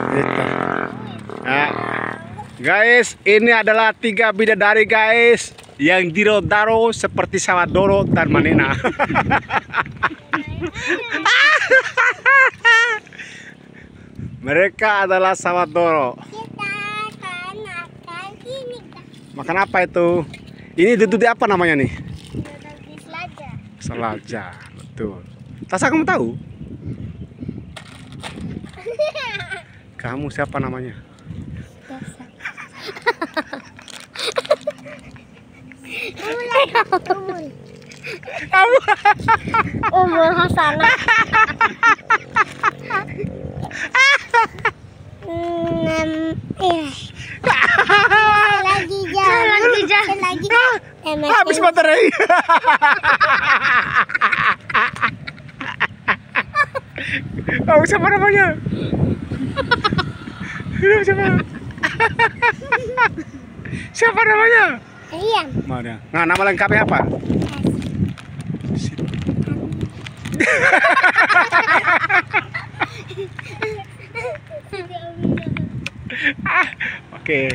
Gitu. Nah, guys, ini adalah 3 bidadari guys yang diro-daro seperti Sawadoro dan Manena. Mereka adalah Sawadoro. Makan apa itu? Ini duduk di apa namanya nih? Selaja, betul. Tasa, kamu tahu? Kamu siapa namanya? Kamu Umur Hasanah. Lagi habis baterai. Kamu siapa namanya? Siapa? Siapa namanya? Rian. Mana? Nah, nama lengkapnya apa? Oke.